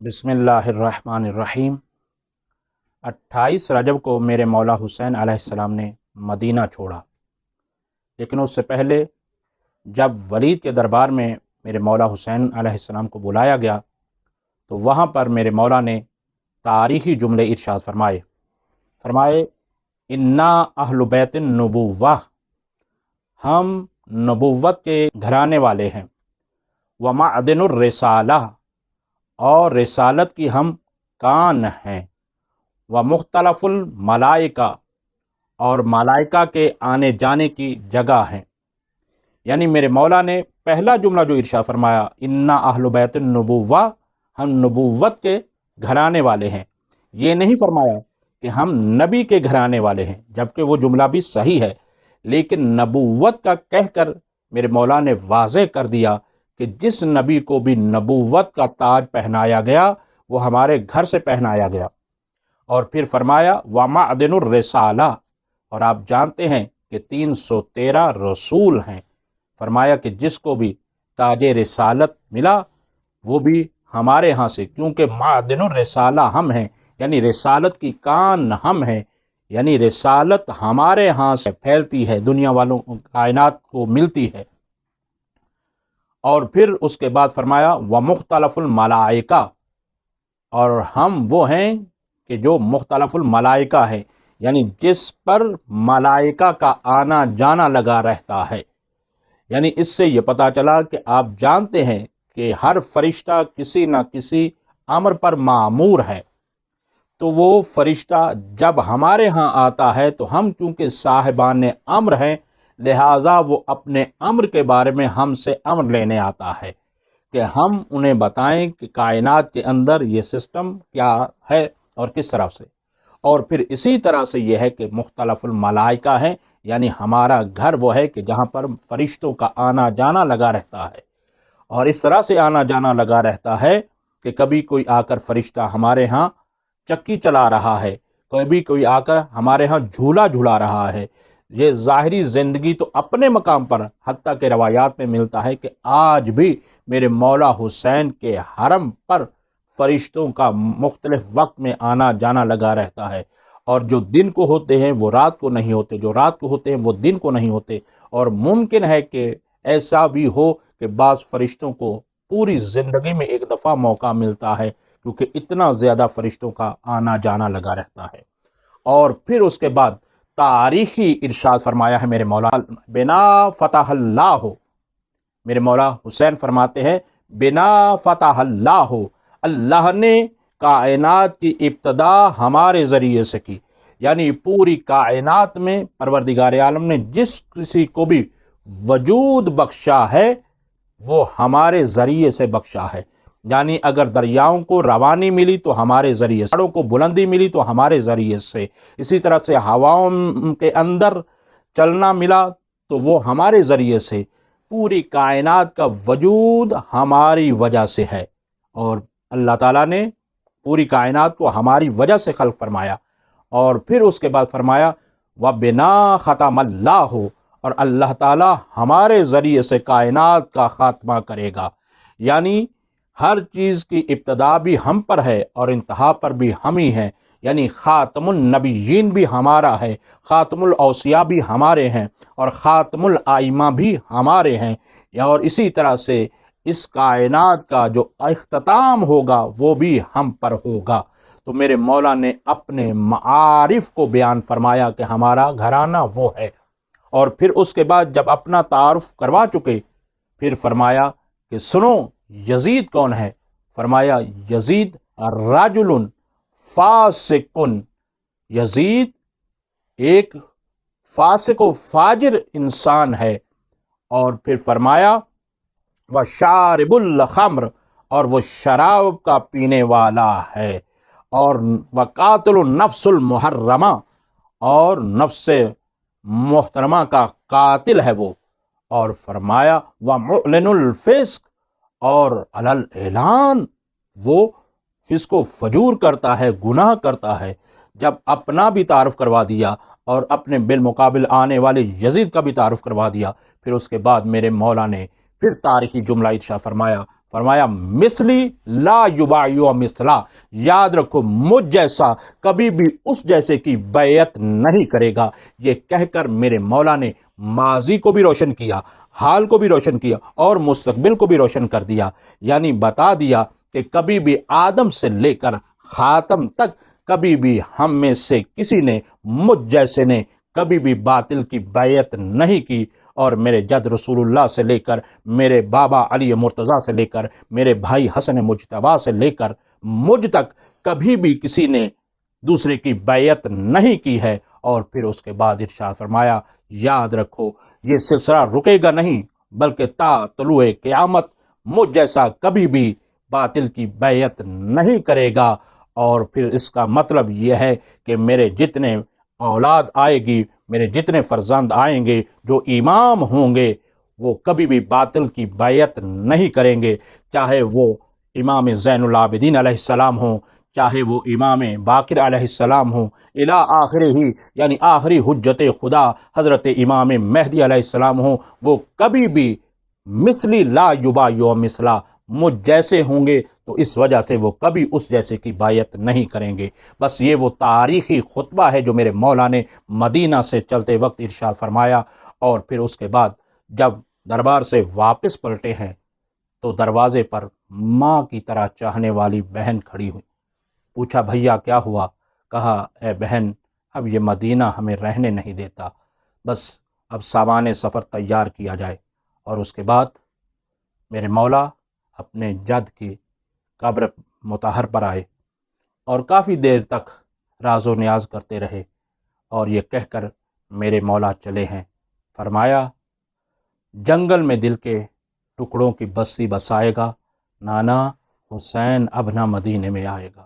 بسم اللہ الرحمن الرحیم۔ 28 رجب کو میرے مولا حسین علیہ السلام نے مدینہ چھوڑا، لیکن اس سے پہلے جب ولید کے دربار میں میرے مولا حسین علیہ السلام کو بلایا گیا تو وہاں پر میرے مولا نے تاریخی جملے ارشاد فرمائے انا اہل بیت النبوہ، ہم نبوت کے گھرانے والے ہیں، ومعدن الرسالہ، اور رسالت کی ہم کان ہیں، ومختلف الملائکہ، اور ملائکہ کے آنے جانے کی جگہ ہیں۔ یعنی میرے مولا نے پہلا جملہ جو ارشاد فرمایا انا اہل بیت النبوہ، ہم نبوت کے گھرانے والے ہیں، یہ نہیں فرمایا کہ ہم نبی کے گھرانے والے ہیں، جبکہ وہ جملہ بھی صحیح ہے، لیکن نبوت کا کہہ کر میرے مولا نے واضح کر دیا کہ جس نبی کو بھی نبوت کا تاج پہنایا گیا وہ ہمارے گھر سے پہنایا گیا۔ اور پھر فرمایا وَمَعْدِنُ الرِّسَالَہ، اور آپ جانتے ہیں کہ 313 رسول ہیں، فرمایا کہ جس کو بھی تاج رسالت ملا وہ بھی ہمارے ہاں سے، کیونکہ معدن الرسالہ ہم ہیں، یعنی رسالت کی کان ہم ہیں، یعنی رسالت ہمارے ہاں سے پھیلتی ہے، دنیا والوں کائنات کو ملتی ہے۔ اور پھر اس کے بعد فرمایا وَمُخْتَلَفُ الْمَلَائِکَہ، اور ہم وہ ہیں کہ جو مختلف الملائکہ ہیں، یعنی جس پر ملائکہ کا آنا جانا لگا رہتا ہے۔ یعنی اس سے یہ پتہ چلا کہ آپ جانتے ہیں کہ ہر فرشتہ کسی نہ کسی امر پر مامور ہے، تو وہ فرشتہ جب ہمارے ہاں آتا ہے تو ہم چونکہ صاحبان امر ہیں، لہٰذا وہ اپنے امر کے بارے میں ہم سے امر لینے آتا ہے کہ ہم انہیں بتائیں کہ کائنات کے اندر یہ سسٹم کیا ہے اور کس طرح سے۔ اور پھر اسی طرح سے یہ ہے کہ مختلف الملائکہ ہیں، یعنی ہمارا گھر وہ ہے کہ جہاں پر فرشتوں کا آنا جانا لگا رہتا ہے، اور اس طرح سے آنا جانا لگا رہتا ہے کہ کبھی کوئی آ کر فرشتہ ہمارے ہاں چکی چلا رہا ہے، کبھی کوئی آ کر ہمارے ہاں جھولا جھولا رہا ہے۔ یہ ظاہری زندگی تو اپنے مقام پر، حتیٰ کہ روایات میں ملتا ہے کہ آج بھی میرے مولا حسین کے حرم پر فرشتوں کا مختلف وقت میں آنا جانا لگا رہتا ہے، اور جو دن کو ہوتے ہیں وہ رات کو نہیں ہوتے، جو رات کو ہوتے ہیں وہ دن کو نہیں ہوتے۔ اور ممکن ہے کہ ایسا بھی ہو کہ بعض فرشتوں کو پوری زندگی میں ایک دفعہ موقع ملتا ہے، کیونکہ اتنا زیادہ فرشتوں کا آنا جانا لگا رہتا ہے۔ اور پھر اس کے بعد تاریخی ارشاد فرمایا ہے میرے مولا بنا فتح اللہ، میرے مولا حسین فرماتے ہیں بنا فتح اللہ، اللہ نے کائنات کی ابتدا ہمارے ذریعے سے کی، یعنی پوری کائنات میں پروردگار عالم نے جس کسی کو بھی وجود بخشا ہے وہ ہمارے ذریعے سے بخشا ہے۔ یعنی اگر دریاؤں کو روانی ملی تو ہمارے ذریعے سے، پہاڑوں کو بلندی ملی تو ہمارے ذریعے سے، اسی طرح سے ہواؤں کے اندر چلنا ملا تو وہ ہمارے ذریعے سے، پوری کائنات کا وجود ہماری وجہ سے ہے، اور اللہ تعالیٰ نے پوری کائنات کو ہماری وجہ سے خلق فرمایا۔ اور پھر اس کے بعد فرمایا وَبِنَا خَتَمَ اللَّهُ، اور اللہ تعالیٰ ہمارے ذریعے سے کائنات کا خاتمہ کرے گا، یعنی ہر چیز کی ابتدا بھی ہم پر ہے اور انتہا پر بھی ہم ہی ہیں، یعنی خاتم النبیین بھی ہمارا ہے، خاتم الاوصیاء بھی ہمارے ہیں، اور خاتم الائمہ بھی ہمارے ہیں، اور اسی طرح سے اس کائنات کا جو اختتام ہوگا وہ بھی ہم پر ہوگا۔ تو میرے مولا نے اپنے معارف کو بیان فرمایا کہ ہمارا گھرانہ وہ ہے، اور پھر اس کے بعد جب اپنا تعارف کروا چکے پھر فرمایا کہ سنو یزید کون ہے؟ فرمایا یزید رجل فاسق، یزید ایک فاسق و فاجر انسان ہے۔ اور پھر فرمایا وشارب الخمر، اور وہ شراب کا پینے والا ہے، اور وقاتل النفس المحرمہ، اور نفس محترمہ کا قاتل ہے وہ، اور فرمایا ومعلن الفسق، اور علی الاعلان وہ فسق و فجور کرتا ہے، گناہ کرتا ہے۔ جب اپنا بھی تعارف کروا دیا اور اپنے بالمقابل آنے والے یزید کا بھی تعارف کروا دیا، پھر اس کے بعد میرے مولا نے پھر تاریخی جملہ ارشاد فرمایا فرمایا مثلی لا یبایع مثلا، یاد رکھو مجھ جیسا کبھی بھی اس جیسے کی بیعت نہیں کرے گا۔ یہ کہہ کر میرے مولا نے ماضی کو بھی روشن کیا، حال کو بھی روشن کیا اور مستقبل کو بھی روشن کر دیا، یعنی بتا دیا کہ کبھی بھی آدم سے لے کر خاتم تک کبھی بھی ہم میں سے کسی نے، مجھ جیسے نے کبھی بھی باطل کی بیعت نہیں کی، اور میرے جد رسول اللہ سے لے کر، میرے بابا علی مرتضیٰ سے لے کر، میرے بھائی حسن مجتبیٰ سے لے کر مجھ تک کبھی بھی کسی نے دوسرے کی بیعت نہیں کی ہے۔ اور پھر اس کے بعد ارشاد فرمایا یاد رکھو یہ سلسلہ رکے گا نہیں، بلکہ تا طلوع قیامت مجھ جیسا کبھی بھی باطل کی بیعت نہیں کرے گا۔ اور پھر اس کا مطلب یہ ہے کہ میرے جتنے اولاد آئے گی، میرے جتنے فرزند آئیں گے جو امام ہوں گے، وہ کبھی بھی باطل کی بیعت نہیں کریں گے، چاہے وہ امام زین العابدین علیہ السلام ہوں، چاہے وہ امام باقر علیہ السلام ہوں، الی آخر ہی، یعنی آخری حجت خدا حضرت امام مہدی علیہ السلام ہوں، وہ کبھی بھی مثلی لا یبایع مثلا، مجھ جیسے ہوں گے تو اس وجہ سے وہ کبھی اس جیسے کی بیعت نہیں کریں گے۔ بس یہ وہ تاریخی خطبہ ہے جو میرے مولا نے مدینہ سے چلتے وقت ارشاد فرمایا۔ اور پھر اس کے بعد جب دربار سے واپس پلٹے ہیں تو دروازے پر ماں کی طرح چاہنے والی بہن کھڑی ہوئی۔ پوچھا بھیا کیا ہوا؟ کہا اے بہن اب یہ مدینہ ہمیں رہنے نہیں دیتا، بس اب سامان سفر تیار کیا جائے۔ اور اس کے بعد میرے مولا اپنے جد کی قبر مطہر پر آئے اور کافی دیر تک راز و نیاز کرتے رہے، اور یہ کہہ کر میرے مولا چلے ہیں، فرمایا جنگل میں دل کے ٹکڑوں کی بستی بسائے گا، نانا حسین اب نہ مدینے میں آئے گا۔